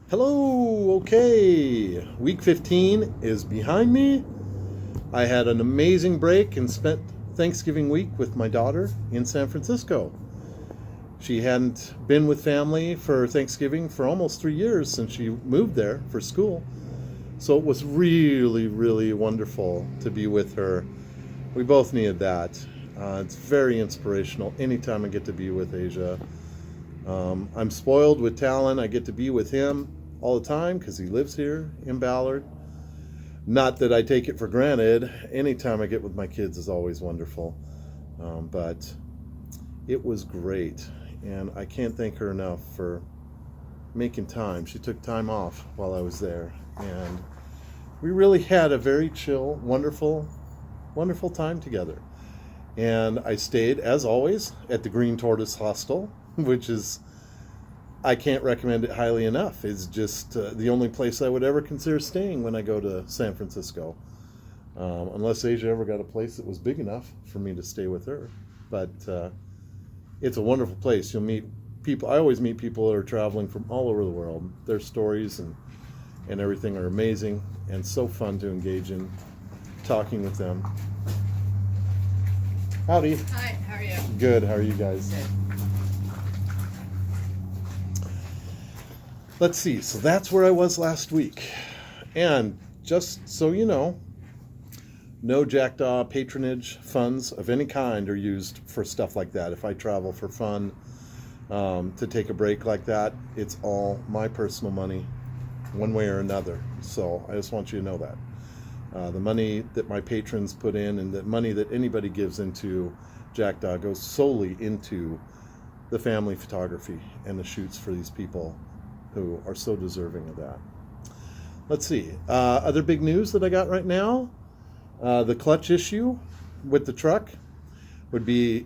Hello, okay. Week 15 is behind me. I had an amazing break and spent Thanksgiving week with my daughter in San Francisco. She hadn't been with family for Thanksgiving for almost 3 years since she moved there for school. So it was really, really wonderful to be with her. We both needed that. It's very inspirational anytime I get to be with Asia. I'm spoiled with Talon. I get to be with him all the time because he lives here in Ballard. Not that I take it for granted. Anytime I get with my kids is always wonderful. But it was great. And I can't thank her enough for making time. She took time off while I was there. And we really had a very chill, wonderful, wonderful time together. And I stayed, as always, at the Green Tortoise Hostel, which is, I can't recommend it highly enough. It's just the only place I would ever consider staying when I go to San Francisco. Unless Asia ever got a place that was big enough for me to stay with her. But it's a wonderful place. You'll meet people. I always meet people that are traveling from all over the world. Their stories and everything are amazing and so fun to engage in talking with them. Howdy. Hi, how are you? Good. How are you guys? Good. Let's see. So that's where I was last week. And just so you know, no Jackdaw patronage funds of any kind are used for stuff like that. If I travel for fun, to take a break like that, it's all my personal money, one way or another. So I just want you to know that. The money that my patrons put in and the money that anybody gives into Jackdaw goes solely into the family photography and the shoots for these people who are so deserving of that. Let's see. Other big news that I got right now, the clutch issue with the truck would be,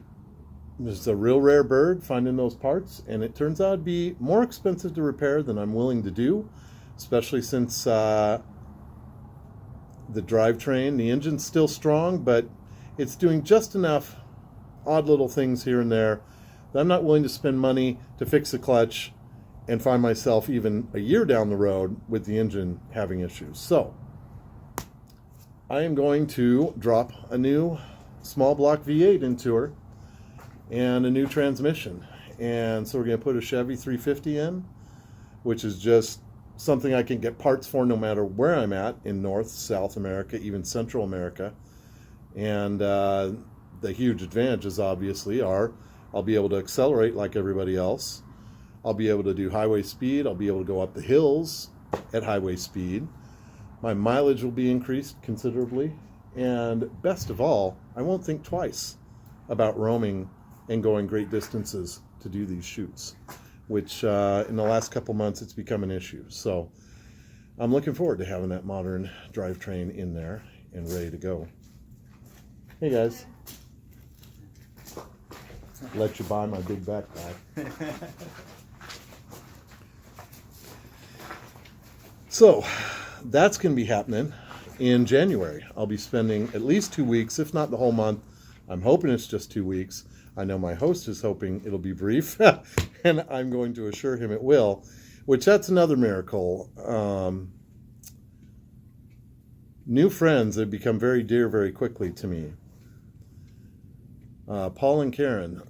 it's a real rare bird, finding those parts, and it turns out to be more expensive to repair than I'm willing to do, especially since the drivetrain, the engine's still strong, but it's doing just enough odd little things here and there that I'm not willing to spend money to fix the clutch and find myself even a year down the road with the engine having issues. So I am going to drop a new small block V8 into her and a new transmission. And so we're going to put a Chevy 350 in, which is just something I can get parts for no matter where I'm at in North, South America, even Central America. And the huge advantages obviously are I'll be able to accelerate like everybody else. I'll be able to do highway speed. I'll be able to go up the hills at highway speed. My mileage will be increased considerably. And best of all, I won't think twice about roaming and going great distances to do these shoots, which in the last couple months it's become an issue. So I'm looking forward to having that modern drivetrain in there and ready to go. Hey guys. Let you buy my big backpack. So that's going to be happening in January. I'll be spending at least 2 weeks, if not the whole month. I'm hoping it's just 2 weeks. I know my host is hoping it'll be brief, and I'm going to assure him it will, which that's another miracle. New friends have become very dear very quickly to me. Paul and Karen.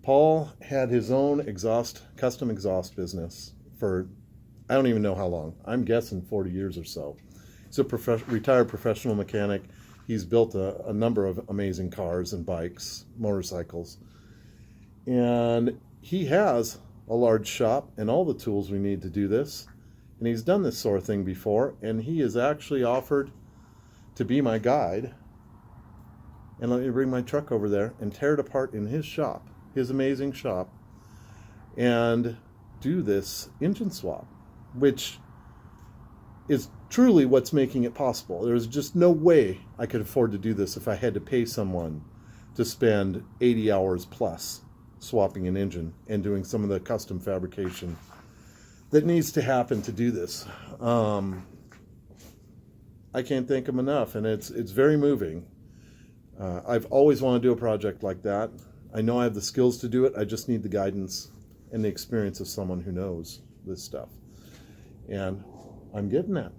Paul had his own custom exhaust business for, I don't even know how long. I'm guessing 40 years or so. He's a retired professional mechanic. He's built a number of amazing cars and bikes, motorcycles. And he has a large shop and all the tools we need to do this. And he's done this sort of thing before. And he has actually offered to be my guide and let me bring my truck over there and tear it apart in his shop, his amazing shop, and do this engine swap, which is truly what's making it possible. There's just no way I could afford to do this if I had to pay someone to spend 80 hours plus swapping an engine and doing some of the custom fabrication that needs to happen to do this. I can't thank him enough, and it's very moving. I've always wanted to do a project like that. I know I have the skills to do it. I just need the guidance and the experience of someone who knows this stuff. And I'm getting that.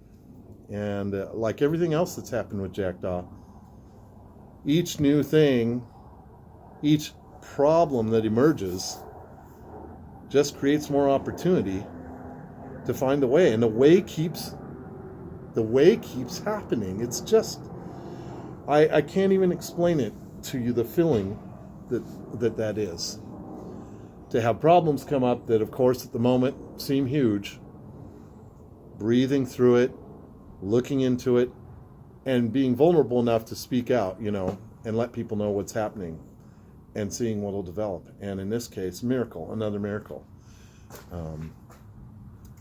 And like everything else that's happened with Jackdaw, each new thing, each problem that emerges just creates more opportunity to find the way. And the way keeps happening. It's just, I can't even explain it to you, the feeling that is. To have problems come up that, of course, at the moment seem huge, breathing through it, looking into it, and being vulnerable enough to speak out, and let people know what's happening and seeing what will develop. And in this case, another miracle.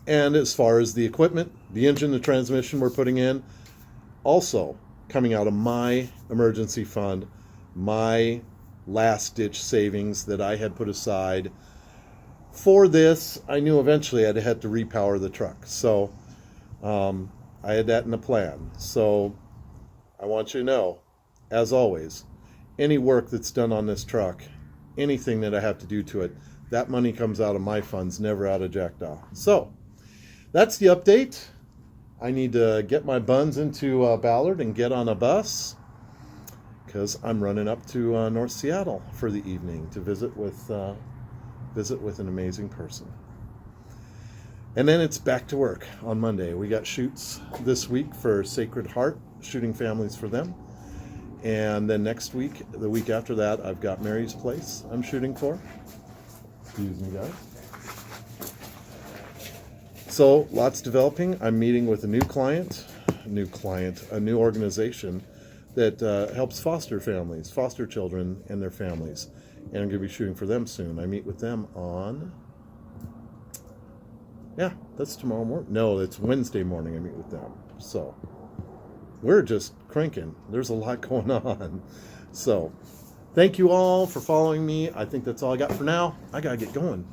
And as far as the equipment, the engine, the transmission we're putting in, also coming out of my emergency fund, my last-ditch savings that I had put aside for this. I knew eventually I'd have to repower the truck. So I had that in the plan. So I want you to know, as always, any work that's done on this truck, anything that I have to do to it, that money comes out of my funds, never out of Jackdaw. So that's the update. I need to get my buns into Ballard and get on a bus, because I'm running up to North Seattle for the evening to visit with an amazing person. And then it's back to work on Monday. We got shoots this week for Sacred Heart, shooting families for them. And then next week, the week after that, I've got Mary's Place I'm shooting for. Excuse me, guys. So lots developing. I'm meeting with a new organization that helps foster families, foster children and their families. And I'm going to be shooting for them soon. I meet with them on, that's tomorrow morning. No, it's Wednesday morning I meet with them. So we're just cranking. There's a lot going on. So thank you all for following me. I think that's all I got for now. I got to get going.